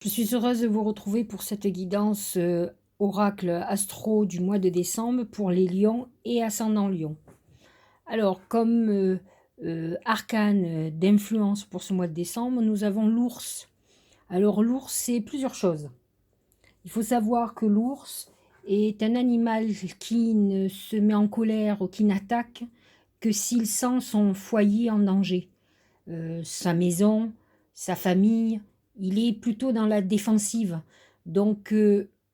Je suis heureuse de vous retrouver pour cette guidance, oracle astro du mois de décembre pour les lions et ascendant lion. Alors comme, arcane, d'influence pour ce mois de décembre, nous avons l'ours. Alors l'ours, c'est plusieurs choses. Il faut savoir que l'ours est un animal qui ne se met en colère ou qui n'attaque que s'il sent son foyer en danger. Sa maison, sa famille, il est plutôt dans la défensive. Donc,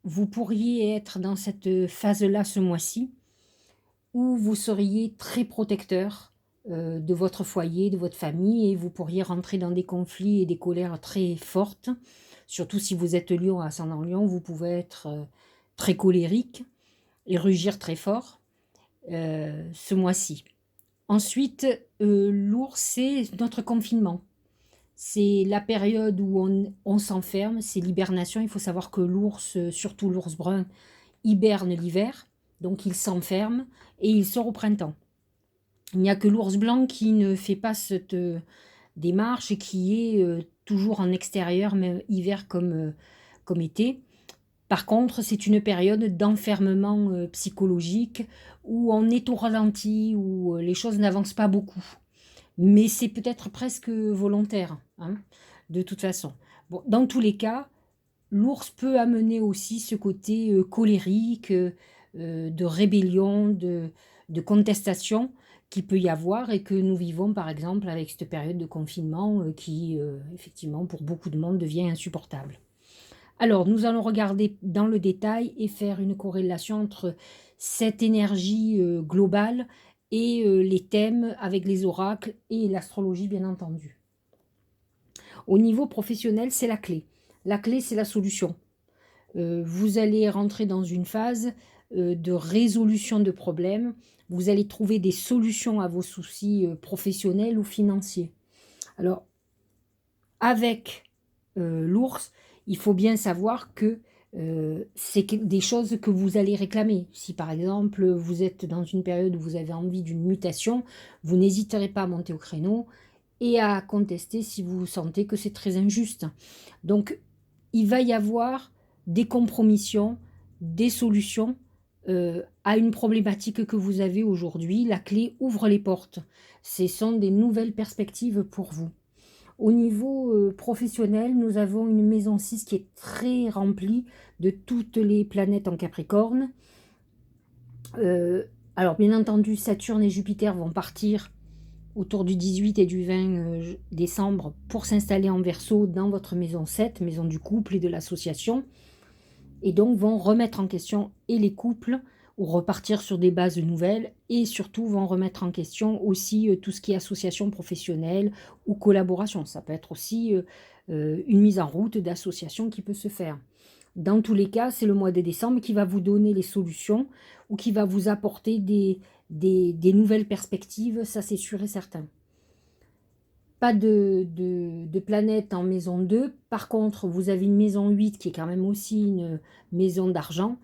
vous pourriez être dans cette phase-là ce mois-ci, où vous seriez très protecteur de votre foyer, de votre famille, et vous pourriez rentrer dans des conflits et des colères très fortes. Surtout si vous êtes lion, ascendant lion, vous pouvez être très colérique et rugir très fort ce mois-ci. Ensuite, l'ours, c'est notre confinement. C'est la période où on s'enferme, c'est l'hibernation. Il faut savoir que l'ours, surtout l'ours brun, hiberne l'hiver, donc il s'enferme et il sort au printemps. Il n'y a que l'ours blanc qui ne fait pas cette démarche et qui est toujours en extérieur, même hiver comme été. Par contre, c'est une période d'enfermement psychologique où on est au ralenti, où les choses n'avancent pas beaucoup. Mais c'est peut-être presque volontaire, hein, de toute façon. Bon, dans tous les cas, l'ours peut amener aussi ce côté colérique, de rébellion, de contestation qu'il peut y avoir et que nous vivons par exemple avec cette période de confinement qui, effectivement, pour beaucoup de monde devient insupportable. Alors, nous allons regarder dans le détail et faire une corrélation entre cette énergie globale et les thèmes avec les oracles et l'astrologie, bien entendu. Au niveau professionnel, c'est la clé. La clé, c'est la solution. Vous allez rentrer dans une phase de résolution de problèmes. Vous allez trouver des solutions à vos soucis professionnels ou financiers. Alors, avec l'ours, il faut bien savoir que c'est des choses que vous allez réclamer. Si par exemple vous êtes dans une période où vous avez envie d'une mutation, vous n'hésiterez pas à monter au créneau et à contester si vous sentez que c'est très injuste. Donc il va y avoir des compromissions, des solutions à une problématique que vous avez aujourd'hui. La clé ouvre les portes. Ce sont des nouvelles perspectives pour vous. Au niveau professionnel, nous avons une maison 6 qui est très remplie de toutes les planètes en Capricorne. Euh, alors, bien entendu, Saturne et Jupiter vont partir autour du 18 et du 20 décembre pour s'installer en Verseau dans votre maison 7, maison du couple et de l'association, et donc vont remettre en question et les couples ou repartir sur des bases nouvelles et surtout vont remettre en question aussi tout ce qui est association professionnelle ou collaboration. Ça peut être aussi une mise en route d'association qui peut se faire. Dans tous les cas, c'est le mois de décembre qui va vous donner les solutions ou qui va vous apporter des nouvelles perspectives, ça c'est sûr et certain. Pas de planète en maison 2. Par contre, vous avez une maison 8 qui est quand même aussi une maison d'argent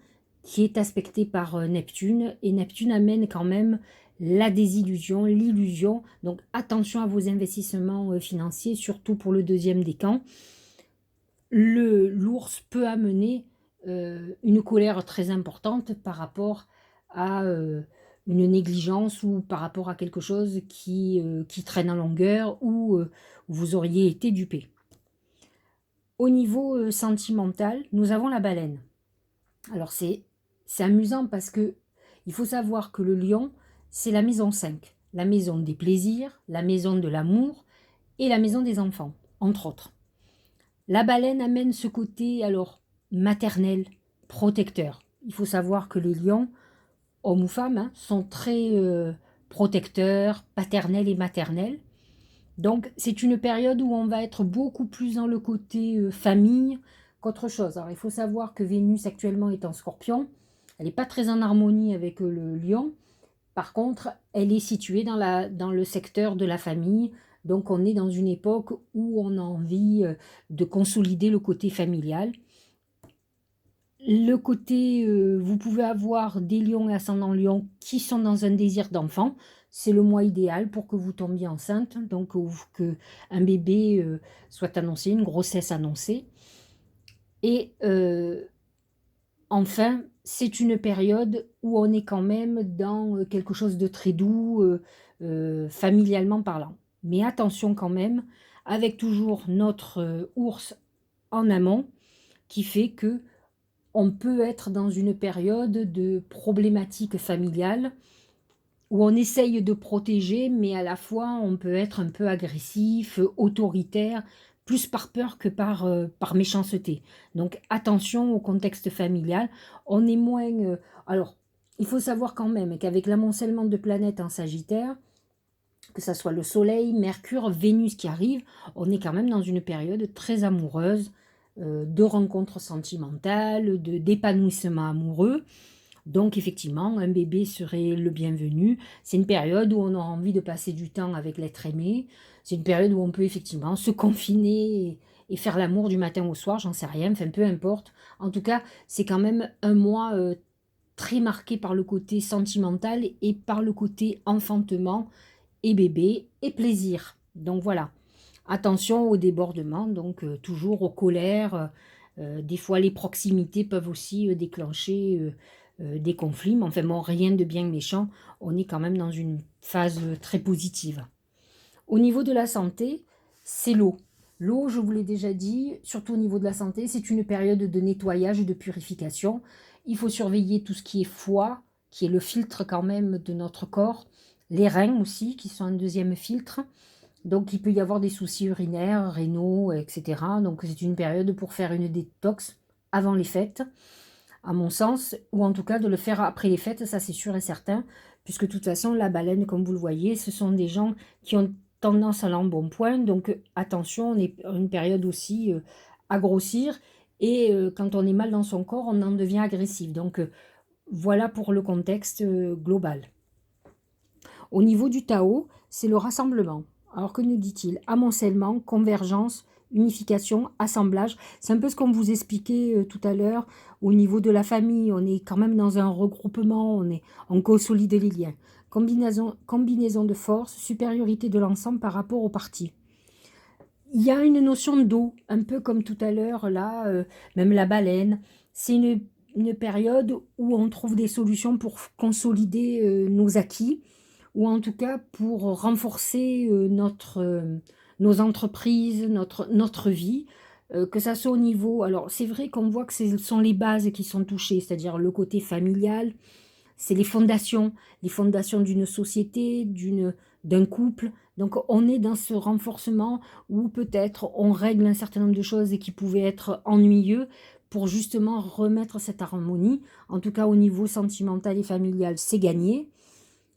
qui est aspectée par Neptune. Et Neptune amène quand même la désillusion, l'illusion. Donc attention à vos investissements financiers, surtout pour le deuxième décan. L'ours peut amener une colère très importante par rapport à une négligence ou par rapport à quelque chose qui traîne en longueur ou vous auriez été dupé. Au niveau sentimental, nous avons la baleine. Alors c'est amusant parce que il faut savoir que le lion, c'est la maison 5, la maison des plaisirs, la maison de l'amour et la maison des enfants, entre autres. La baleine amène ce côté alors maternel, protecteur. Il faut savoir que les lions, hommes ou femmes, hein, sont très protecteurs, paternels et maternels. Donc c'est une période où on va être beaucoup plus dans le côté famille qu'autre chose. Alors il faut savoir que Vénus actuellement est en Scorpion. Elle n'est pas très en harmonie avec le lion. Par contre, elle est située dans le secteur de la famille. Donc on est dans une époque où on a envie de consolider le côté familial. Le côté, vous pouvez avoir des lions et ascendants lions qui sont dans un désir d'enfant. C'est le mois idéal pour que vous tombiez enceinte, donc que un bébé soit annoncé, une grossesse annoncée. Et enfin, c'est une période où on est quand même dans, quelque chose de très doux, familialement parlant. Mais attention quand même, avec toujours notre, ours en amont, qui fait que on peut être dans une période de problématique familiale où on essaye de protéger, mais à la fois on peut être un peu agressif, autoritaire, plus par peur que par méchanceté. Donc attention au contexte familial. On est moins, alors, il faut savoir quand même qu'avec l'amoncellement de planètes en Sagittaire, que ça soit le Soleil, Mercure, Vénus qui arrive, on est quand même dans une période très amoureuse, de rencontres sentimentales, d'épanouissement amoureux. Donc effectivement, un bébé serait le bienvenu. C'est une période où on aura envie de passer du temps avec l'être aimé. C'est une période où on peut effectivement se confiner et faire l'amour du matin au soir, j'en sais rien, enfin peu importe. En tout cas, c'est quand même un mois très marqué par le côté sentimental et par le côté enfantement et bébé et plaisir. Donc voilà, attention aux débordements, donc toujours aux colères. Des fois, les proximités peuvent aussi déclencher des conflits, mais enfin bon, rien de bien méchant. On est quand même dans une phase très positive. Au niveau de la santé, c'est l'eau. L'eau, je vous l'ai déjà dit, surtout au niveau de la santé, c'est une période de nettoyage et de purification. Il faut surveiller tout ce qui est foie, qui est le filtre quand même de notre corps, les reins aussi, qui sont un deuxième filtre. Donc, il peut y avoir des soucis urinaires, rénaux, etc. Donc, c'est une période pour faire une détox avant les fêtes, à mon sens, ou en tout cas de le faire après les fêtes, ça c'est sûr et certain, puisque de toute façon, la baleine, comme vous le voyez, ce sont des gens qui ont tendance à l'embonpoint. Donc, attention, on est à une période aussi à grossir, et quand on est mal dans son corps, on en devient agressif. Donc, voilà pour le contexte global. Au niveau du Tao, c'est le rassemblement. Alors que nous dit-il? Amoncellement, convergence, unification, assemblage. C'est un peu ce qu'on vous expliquait tout à l'heure. Au niveau de la famille, on est quand même dans un regroupement, on consolide les liens. Combinaison de force, supériorité de l'ensemble par rapport aux parties. Il y a une notion d'eau, un peu comme tout à l'heure, là, même la baleine. C'est une période où on trouve des solutions pour consolider nos acquis, ou en tout cas pour renforcer nos entreprises, notre vie, que ça soit au niveau... Alors c'est vrai qu'on voit que ce sont les bases qui sont touchées, c'est-à-dire le côté familial, c'est les fondations d'une société, d'un couple. Donc on est dans ce renforcement où peut-être on règle un certain nombre de choses et qui pouvaient être ennuyeux pour justement remettre cette harmonie. En tout cas au niveau sentimental et familial, c'est gagné.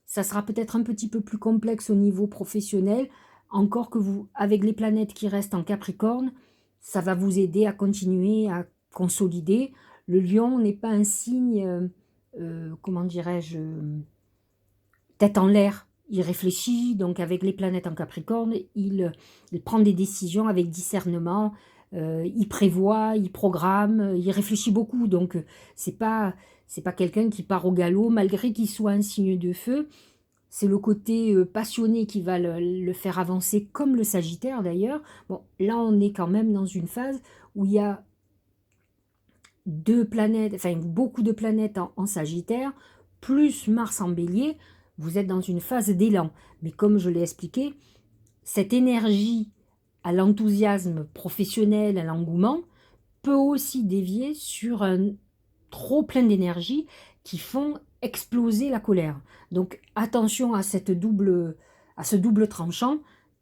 Ça sera peut-être un petit peu plus complexe au niveau professionnel, encore que vous, avec les planètes qui restent en Capricorne, ça va vous aider à continuer à consolider. Le lion n'est pas un signe, comment dirais-je, tête en l'air. Il réfléchit, donc avec les planètes en Capricorne, il prend des décisions avec discernement, il prévoit, il programme, il réfléchit beaucoup. Donc c'est pas quelqu'un qui part au galop, malgré qu'il soit un signe de feu. C'est le côté passionné qui va le faire avancer, comme le Sagittaire d'ailleurs. Bon, là on est quand même dans une phase où il y a deux planètes, enfin beaucoup de planètes en Sagittaire, plus Mars en Bélier, vous êtes dans une phase d'élan. Mais comme je l'ai expliqué, cette énergie à l'enthousiasme professionnel, à l'engouement, peut aussi dévier sur un trop plein d'énergie qui font exploser la colère. Donc attention à à ce double tranchant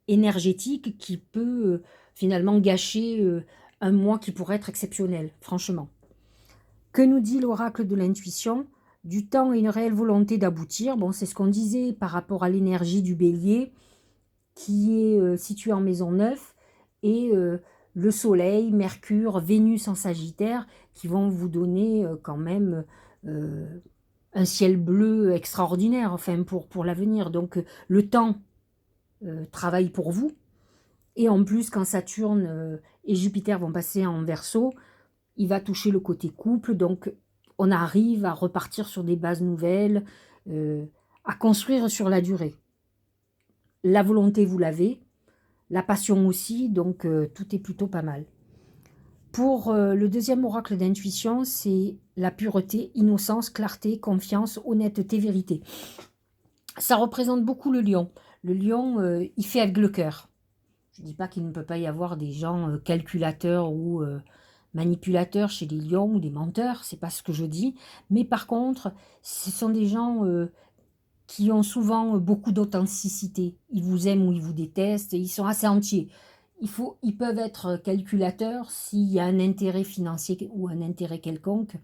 énergétique qui peut finalement gâcher un mois qui pourrait être exceptionnel, franchement. Que nous dit l'oracle de l'intuition? Du temps et une réelle volonté d'aboutir. Bon, c'est ce qu'on disait par rapport à l'énergie du bélier qui est située en maison 9 et le soleil, Mercure, Vénus en Sagittaire qui vont vous donner quand même euh, un ciel bleu extraordinaire enfin pour l'avenir. Donc le temps travaille pour vous. Et en plus, quand Saturne et Jupiter vont passer en Verseau, il va toucher le côté couple, donc on arrive à repartir sur des bases nouvelles, euh, à construire sur la durée. La volonté, vous l'avez, la passion aussi, donc tout est plutôt pas mal. Pour le deuxième oracle d'intuition, c'est la pureté, innocence, clarté, confiance, honnêteté, vérité. Ça représente beaucoup le lion. Le lion, il fait avec le cœur. Je ne dis pas qu'il ne peut pas y avoir des gens calculateurs ou manipulateurs chez les lions ou des menteurs, c'est pas ce que je dis. Mais par contre, ce sont des gens qui ont souvent beaucoup d'authenticité. Ils vous aiment ou ils vous détestent, ils sont assez entiers. Ils peuvent être calculateurs s'il y a un intérêt financier ou un intérêt quelconque.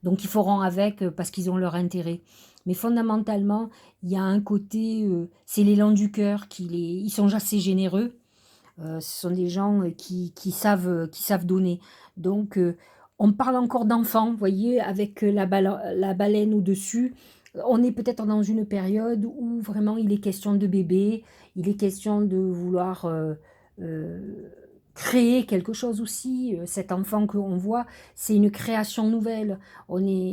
Donc ils feront avec parce qu'ils ont leur intérêt. Mais fondamentalement, il y a un côté, c'est l'élan du cœur, ils sont assez généreux. Ce sont des gens qui savent donner. Donc on parle encore d'enfants, vous voyez, avec la baleine au-dessus. On est peut-être dans une période où vraiment il est question de bébé, il est question de vouloir euh, créer quelque chose aussi. Cet enfant qu'on voit, c'est une création nouvelle.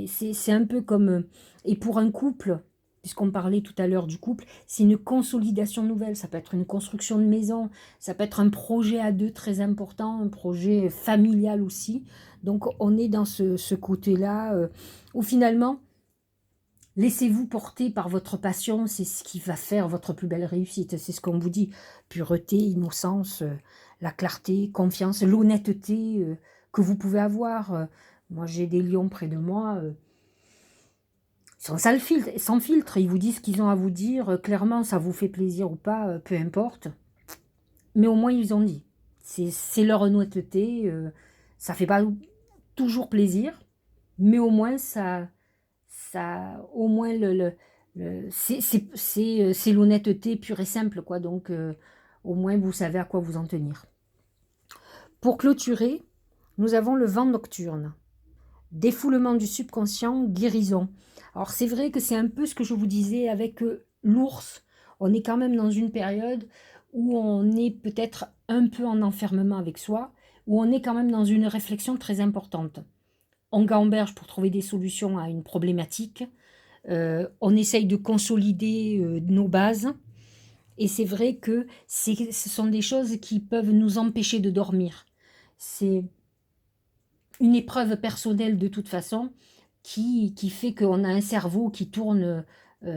C'est un peu comme, et pour un couple, puisqu'on parlait tout à l'heure du couple, c'est une consolidation nouvelle. Ça peut être une construction de maison, ça peut être un projet à deux très important, un projet familial aussi. Donc on est dans ce côté-là où finalement, laissez-vous porter par votre passion, c'est ce qui va faire votre plus belle réussite. C'est ce qu'on vous dit. Pureté, innocence, la clarté, confiance, l'honnêteté que vous pouvez avoir. Moi, j'ai des lions près de moi. Ils sont sans filtre. Ils vous disent ce qu'ils ont à vous dire. Clairement, ça vous fait plaisir ou pas, peu importe. Mais au moins, ils ont dit. C'est leur honnêteté. Ça fait pas toujours plaisir. Mais au moins, au moins c'est l'honnêteté pure et simple, quoi. Donc, au moins, vous savez à quoi vous en tenir. Pour clôturer, nous avons le vent nocturne. Défoulement du subconscient, guérison. Alors, c'est vrai que c'est un peu ce que je vous disais avec l'ours. On est quand même dans une période où on est peut-être un peu en enfermement avec soi, où on est quand même dans une réflexion très importante. On gamberge pour trouver des solutions à une problématique. On essaye de consolider nos bases. Et c'est vrai que ce sont des choses qui peuvent nous empêcher de dormir. C'est une épreuve personnelle de toute façon qui fait qu'on a un cerveau qui tourne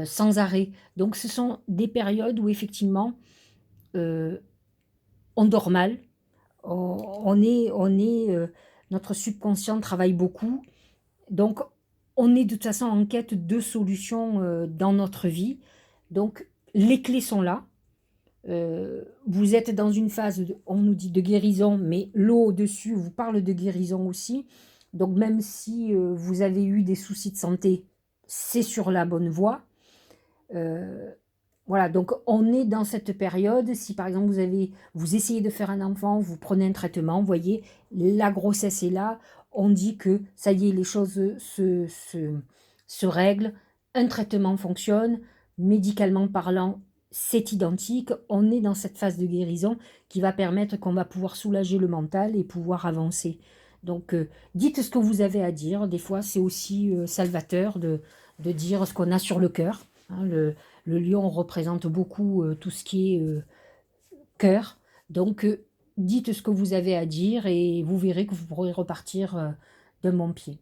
sans arrêt. Donc ce sont des périodes où effectivement euh, on dort mal, notre subconscient travaille beaucoup. Donc, on est de toute façon en quête de solutions dans notre vie. Donc, les clés sont là. Vous êtes dans une phase, on nous dit de guérison, mais l'eau au-dessus vous parle de guérison aussi. Donc, même si vous avez eu des soucis de santé, c'est sur la bonne voie. Euh, voilà, donc on est dans cette période. Si par exemple vous essayez de faire un enfant, vous prenez un traitement, vous voyez, la grossesse est là, on dit que ça y est, les choses se règlent, un traitement fonctionne, médicalement parlant, c'est identique. On est dans cette phase de guérison qui va permettre qu'on va pouvoir soulager le mental et pouvoir avancer. Donc, dites ce que vous avez à dire. Des fois, c'est aussi salvateur de dire ce qu'on a sur le cœur. Hein, le lion représente beaucoup tout ce qui est cœur. Donc, dites ce que vous avez à dire et vous verrez que vous pourrez repartir d'un bon pied.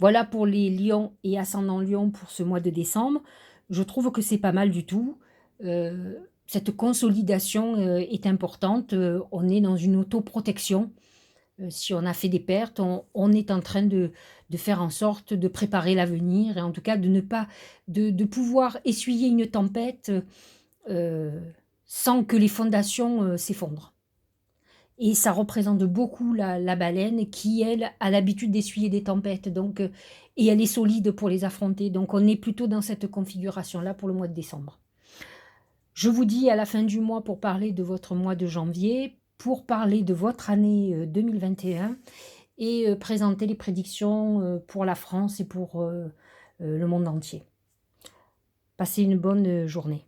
Voilà pour les lions et ascendant lion pour ce mois de décembre. Je trouve que c'est pas mal du tout. Cette consolidation est importante. On est dans une autoprotection. Si on a fait des pertes, on est en train de faire en sorte de préparer l'avenir et en tout cas de ne pas de pouvoir essuyer une tempête sans que les fondations s'effondrent. Et ça représente beaucoup la baleine qui, elle, a l'habitude d'essuyer des tempêtes. Donc, et elle est solide pour les affronter. Donc on est plutôt dans cette configuration-là pour le mois de décembre. Je vous dis à la fin du mois pour parler de votre mois de janvier, pour parler de votre année 2021 et présenter les prédictions pour la France et pour le monde entier. Passez une bonne journée.